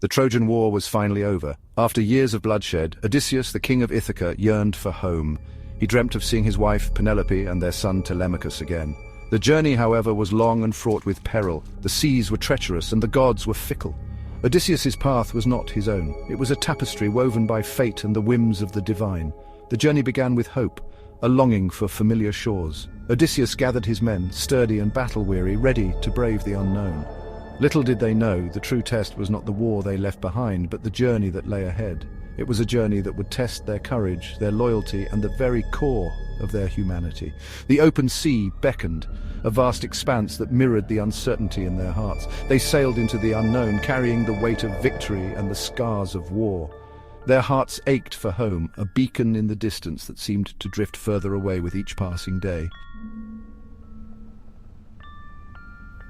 The Trojan War was finally over. After years of bloodshed, Odysseus, the king of Ithaca, yearned for home. He dreamt of seeing his wife Penelope and their son Telemachus again. The journey, however, was long and fraught with peril. The seas were treacherous and the gods were fickle. Odysseus's path was not his own. It was a tapestry woven by fate and the whims of the divine. The journey began with hope, a longing for familiar shores. Odysseus gathered his men, sturdy and battle-weary, ready to brave the unknown. Little did they know, the true test was not the war they left behind, but the journey that lay ahead. It was a journey that would test their courage, their loyalty, and the very core of their humanity. The open sea beckoned, a vast expanse that mirrored the uncertainty in their hearts. They sailed into the unknown, carrying the weight of victory and the scars of war. Their hearts ached for home, a beacon in the distance that seemed to drift further away with each passing day.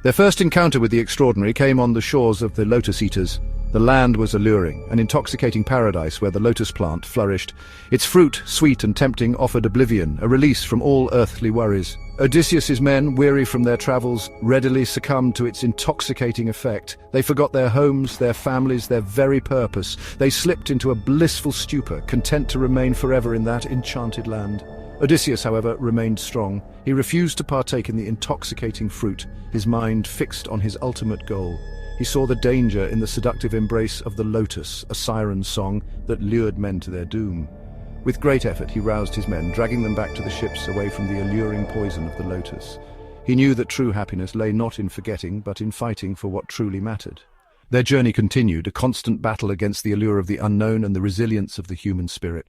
Their first encounter with the extraordinary came on the shores of the Lotus-Eaters. The land was alluring, an intoxicating paradise where the lotus plant flourished. Its fruit, sweet and tempting, offered oblivion, a release from all earthly worries. Odysseus's men, weary from their travels, readily succumbed to its intoxicating effect. They forgot their homes, their families, their very purpose. They slipped into a blissful stupor, content to remain forever in that enchanted land. Odysseus, however, remained strong. He refused to partake in the intoxicating fruit, his mind fixed on his ultimate goal. He saw the danger in the seductive embrace of the lotus, a siren song that lured men to their doom. With great effort he roused his men, dragging them back to the ships away from the alluring poison of the lotus. He knew that true happiness lay not in forgetting, but in fighting for what truly mattered. Their journey continued, a constant battle against the allure of the unknown and the resilience of the human spirit.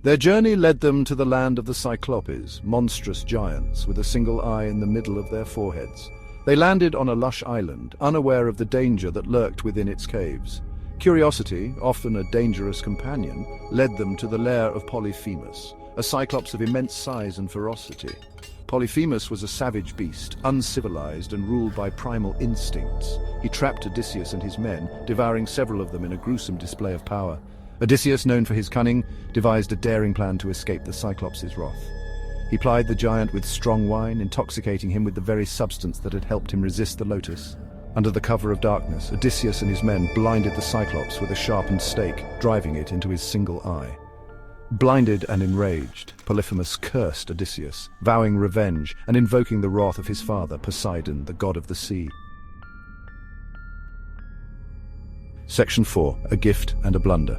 Their journey led them to the land of the Cyclops, monstrous giants with a single eye in the middle of their foreheads. They landed on a lush island, unaware of the danger that lurked within its caves. Curiosity, often a dangerous companion, led them to the lair of Polyphemus, a cyclops of immense size and ferocity. Polyphemus was a savage beast, uncivilized and ruled by primal instincts. He trapped Odysseus and his men, devouring several of them in a gruesome display of power. Odysseus, known for his cunning, devised a daring plan to escape the Cyclops' wrath. He plied the giant with strong wine, intoxicating him with the very substance that had helped him resist the lotus. Under the cover of darkness, Odysseus and his men blinded the Cyclops with a sharpened stake, driving it into his single eye. Blinded and enraged, Polyphemus cursed Odysseus, vowing revenge and invoking the wrath of his father, Poseidon, the god of the sea. Section 4. A Gift and a Blunder.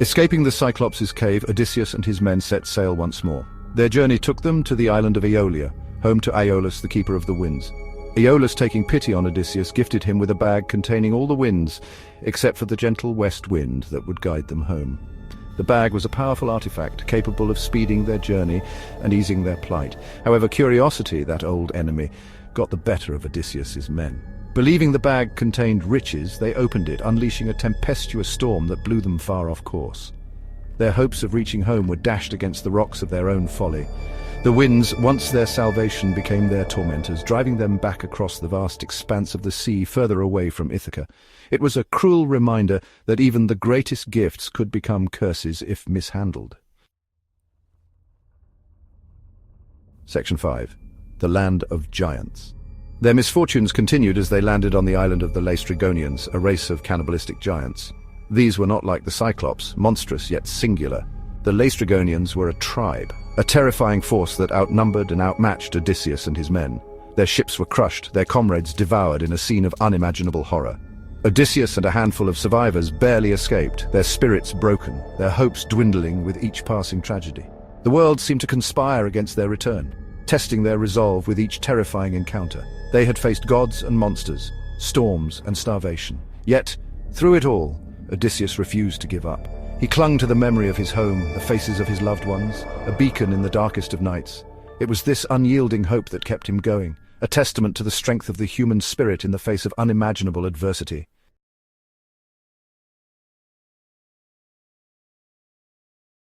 Escaping the Cyclops' cave, Odysseus and his men set sail once more. Their journey took them to the island of Aeolia, home to Aeolus, the keeper of the winds. Aeolus, taking pity on Odysseus, gifted him with a bag containing all the winds, except for the gentle west wind that would guide them home. The bag was a powerful artifact, capable of speeding their journey and easing their plight. However, curiosity, that old enemy, got the better of Odysseus's men. Believing the bag contained riches, they opened it, unleashing a tempestuous storm that blew them far off course. Their hopes of reaching home were dashed against the rocks of their own folly. The winds, once their salvation, became their tormentors, driving them back across the vast expanse of the sea further away from Ithaca. It was a cruel reminder that even the greatest gifts could become curses if mishandled. Section 5. The Land of Giants. Their misfortunes continued as they landed on the island of the Laestrygonians, a race of cannibalistic giants. These were not like the Cyclops, monstrous yet singular. The Laestrygonians were a tribe, a terrifying force that outnumbered and outmatched Odysseus and his men. Their ships were crushed, their comrades devoured in a scene of unimaginable horror. Odysseus and a handful of survivors barely escaped, their spirits broken, their hopes dwindling with each passing tragedy. The world seemed to conspire against their return, testing their resolve with each terrifying encounter. They had faced gods and monsters, storms and starvation. Yet, through it all, Odysseus refused to give up. He clung to the memory of his home, the faces of his loved ones, a beacon in the darkest of nights. It was this unyielding hope that kept him going, a testament to the strength of the human spirit in the face of unimaginable adversity.